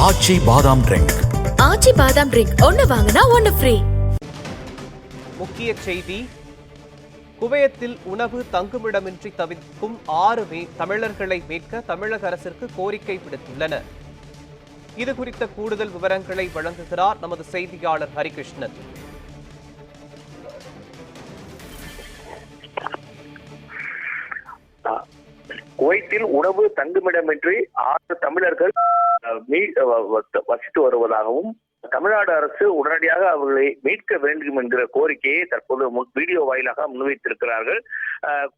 ஆச்சி பாதாம் ட்ரிங்க். ஆச்சி பாதாம் ட்ரிங்க் ஒன்னு வாங்கினா ஒன்னு ஃப்ரீ. முக்கிய செய்தி: குவைத்தில் உணவு தங்குமிடமின்றி தவிக்கும் 6 தமிழர்களை மீட்க தமிழக அரசிற்கு கோரிக்கை விடுத்துள்ளனர். இதுகுறித்த கூடுதல் விவரங்களை வழங்குகிறார் நமது செய்தியாளர் ஹரிகிருஷ்ணன். குவைத்தில் உணவு தங்குமிடமின்றி 6 தமிழர்கள் வசித்து வருவதாகவும் தமிழ்நாடு அரசு உடனடியாக அவர்களை மீட்க வேண்டும் என்கிற கோரிக்கையை தற்போது வீடியோ வாயிலாக முன்வைத்திருக்கிறார்கள்.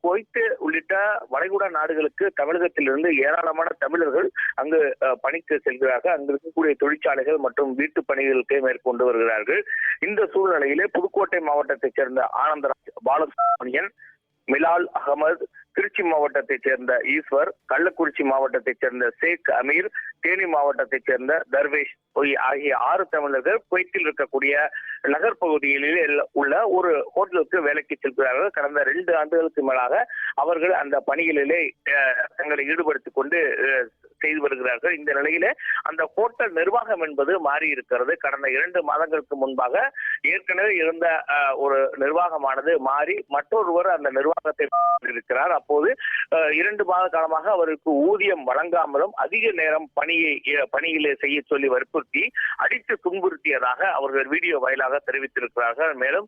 குவைத் உள்ளிட்ட வளைகுடா நாடுகளுக்கு தமிழகத்திலிருந்து ஏராளமான தமிழர்கள் அங்கு பணிக்கு செல்கிறார்கள். அங்கு இருக்கக்கூடிய தொழிற்சாலைகள் மற்றும் வீட்டு பணிகளுக்கு மேற்கொண்டு வருகிறார்கள். இந்த சூழ்நிலையிலே புதுக்கோட்டை மாவட்டத்தைச் சேர்ந்த ஆனந்தராஜ், பாலசுப்ரமணியன், மிலால் அகமது, திருச்சி மாவட்டத்தைச் சேர்ந்த ஈஸ்வர், கள்ளக்குறிச்சி மாவட்டத்தைச் சேர்ந்த ஷேக் அமீர், தேனி மாவட்டத்தைச் சேர்ந்த தர்வேஷ் ஆகிய 6 தமிழர்கள் குவைத்தில் இருக்கக்கூடிய நகர் பகுதிகளில் உள்ள ஒரு ஹோட்டலுக்கு வேலைக்கு செல்கிறார்கள். கடந்த 2 ஆண்டுகளுக்கு மேலாக அவர்கள் அந்த பணிகளிலே தங்களை ஈடுபடுத்திக் கொண்டு செய்து வருகிறார்கள். இந்த நிலையிலே அந்த ஹோட்டல் நிர்வாகம் என்பது மாறி இருக்கிறது. கடந்த 2 மாதங்களுக்கு முன்பாக ஏற்கனவே இருந்த ஒரு நிர்வாகமானது மாறி மற்றொருவர் அந்த நிர்வாகத்தை இருக்கிறார். அப்போது 2 மாத காலமாக அவருக்கு ஊதியம் வழங்காமலும் அதிக நேரம் பணியிலே செய்ய சொல்லி வற்புறுத்தி அடித்து துன்புறுத்தியதாக அவர்கள் வீடியோ வாயிலாக தெரிவித்திருக்கிறார்கள். மேலும்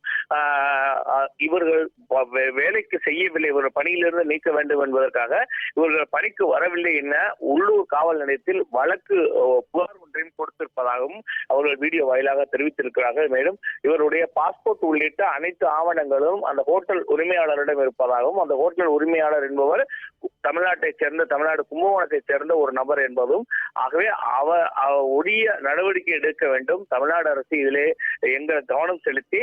இவர்கள் வேலைக்கு செய்யவில்லை, இவர்கள் பணியிலிருந்து நீக்க வேண்டும் என்பதற்காக இவர்கள் பணிக்கு வரவில்லை என உள்ளூர் காவல் நிலையத்தில் வழக்கு புகார் ஒன்றையும் கொடுத்திருப்பதாகவும் அவர்கள் வீடியோ வாயிலாக தெரிவித்திருக்கிறார்கள். மேலும் இவருடைய பாஸ்போர்ட் உள்ளிட்ட அனைத்து ஆவணங்களும் அந்த ஹோட்டல் உரிமையாளரிடம் இருப்பதாகவும், அந்த ஹோட்டல் உரிமையாளர் என்பவர் தமிழ்நாட்டைச் சேர்ந்த தமிழ்நாடு கும்பகோணத்தைச் சேர்ந்த ஒரு நபர் என்பதும், ஆகவே உரிய நடவடிக்கை எடுக்க வேண்டும், தமிழ்நாடு அரசு இதிலே எங்கள் கவனம் செலுத்தி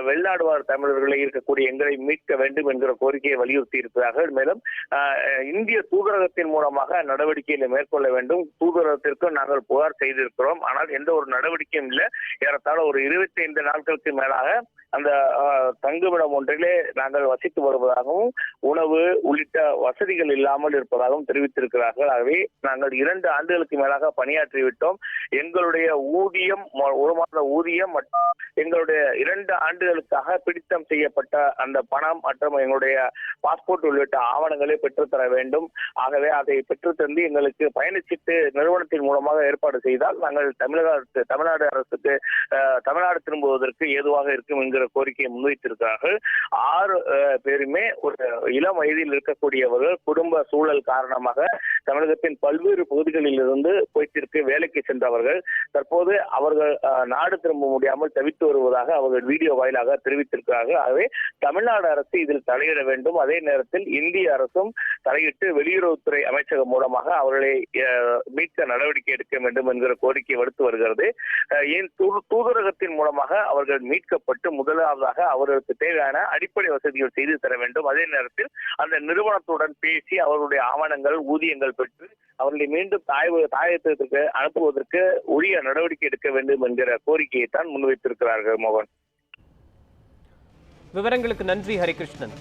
வெளிநாடு வாழ் தமிழர்களை இருக்கக்கூடிய எங்களை மீட்க வேண்டும் என்கிற கோரிக்கையை வலியுறுத்தி இருக்கிறார்கள். மேலும் இந்திய தூதரகத்தின் மூலமாக நடவடிக்கைகளை மேற்கொள்ள வேண்டும். தூதரகத்திற்கும் நாங்கள் புகார் செய்திருக்கிறோம், ஆனால் எந்த ஒரு நடவடிக்கையும் இல்லை. ஏறத்தாழ ஒரு 25 நாட்களுக்கு மேலாக அந்த தங்குமிடம் ஒன்றிலே நாங்கள் வசித்து வருவதாகவும் உணவு உள்ளிட்ட வசதிகள் இல்லாமல் இருப்பதாகவும் தெரிவித்திருக்கிறார்கள். ஆகவே நாங்கள் 2 ஆண்டுகளுக்கு மேலாக பணியாற்றிவிட்டோம். எங்களுடைய ஊதியம், 1 மாத ஊதியம் மற்றும் எங்களுடைய 2 ஆண்டுகளுக்காக பிடித்தம் செய்யப்பட்ட அந்த பணம் மற்றும் எங்களுடைய பாஸ்போர்ட் உள்ளிட்ட ஆவணங்களை பெற்றுத்தர வேண்டும். ஆகவே அதை பெற்றுத்தந்து எங்களுக்கு பயணச்சீட்டு நிறுவனத்தின் மூலமாக ஏற்பாடு செய்தால் நாங்கள் தமிழ்நாடு அரசுக்கு தமிழ்நாடு திரும்புவதற்கு ஏதுவாக இருக்கும் என்கிற கோரிக்கையை முன்வைத்திருக்கிறார்கள். 6 பேருமே ஒரு இளம் வயதில் இருக்கக்கூடியவர்கள். குடும்ப சூழல் காரணமாக தமிழகத்தின் பல்வேறு பகுதிகளில் இருந்து குவைத்திற்கு வேலைக்கு சென்றவர்கள். தற்போது அவர்கள் நாடு திரும்ப முடியாமல் தவித்து வருவதாக அவர்கள் வீடியோ வாயிலாக தெரிவித்திருக்கிறார்கள். ஆகவே தமிழ்நாடு அரசு இதில் தலையிட வேண்டும். அதே நேரத்தில் இந்திய அரசும் தலையிட்டு வெளியுறவுத்துறை அமைச்சகம் மூலமாக அவர்களை மீட்க நடவடிக்கை எடுக்க வேண்டும் என்கிற கோரிக்கை விடுத்து வருகிறது. ஏன் தூதரகத்தின் மூலமாக அவர்கள் மீட்கப்பட்டு முதலாவதாக அவர்களுக்கு தேவையான அடிப்படை வசதிகள் செய்து தர வேண்டும். அதே நேரத்தில் அந்த நிறுவனத்துடன் பேசி அவர்களுடைய ஆவணங்கள், ஊதியங்கள் பெற்று அவர்களை மீண்டும் தாயகத்திற்கு அனுப்புவதற்கு உரிய நடவடிக்கை எடுக்க வேண்டும் என்கிற கோரிக்கையை தான் முன்வைத்திருக்கிறார்கள். மோகன், விவரங்களுக்கு நன்றி ஹரிகிருஷ்ணன்.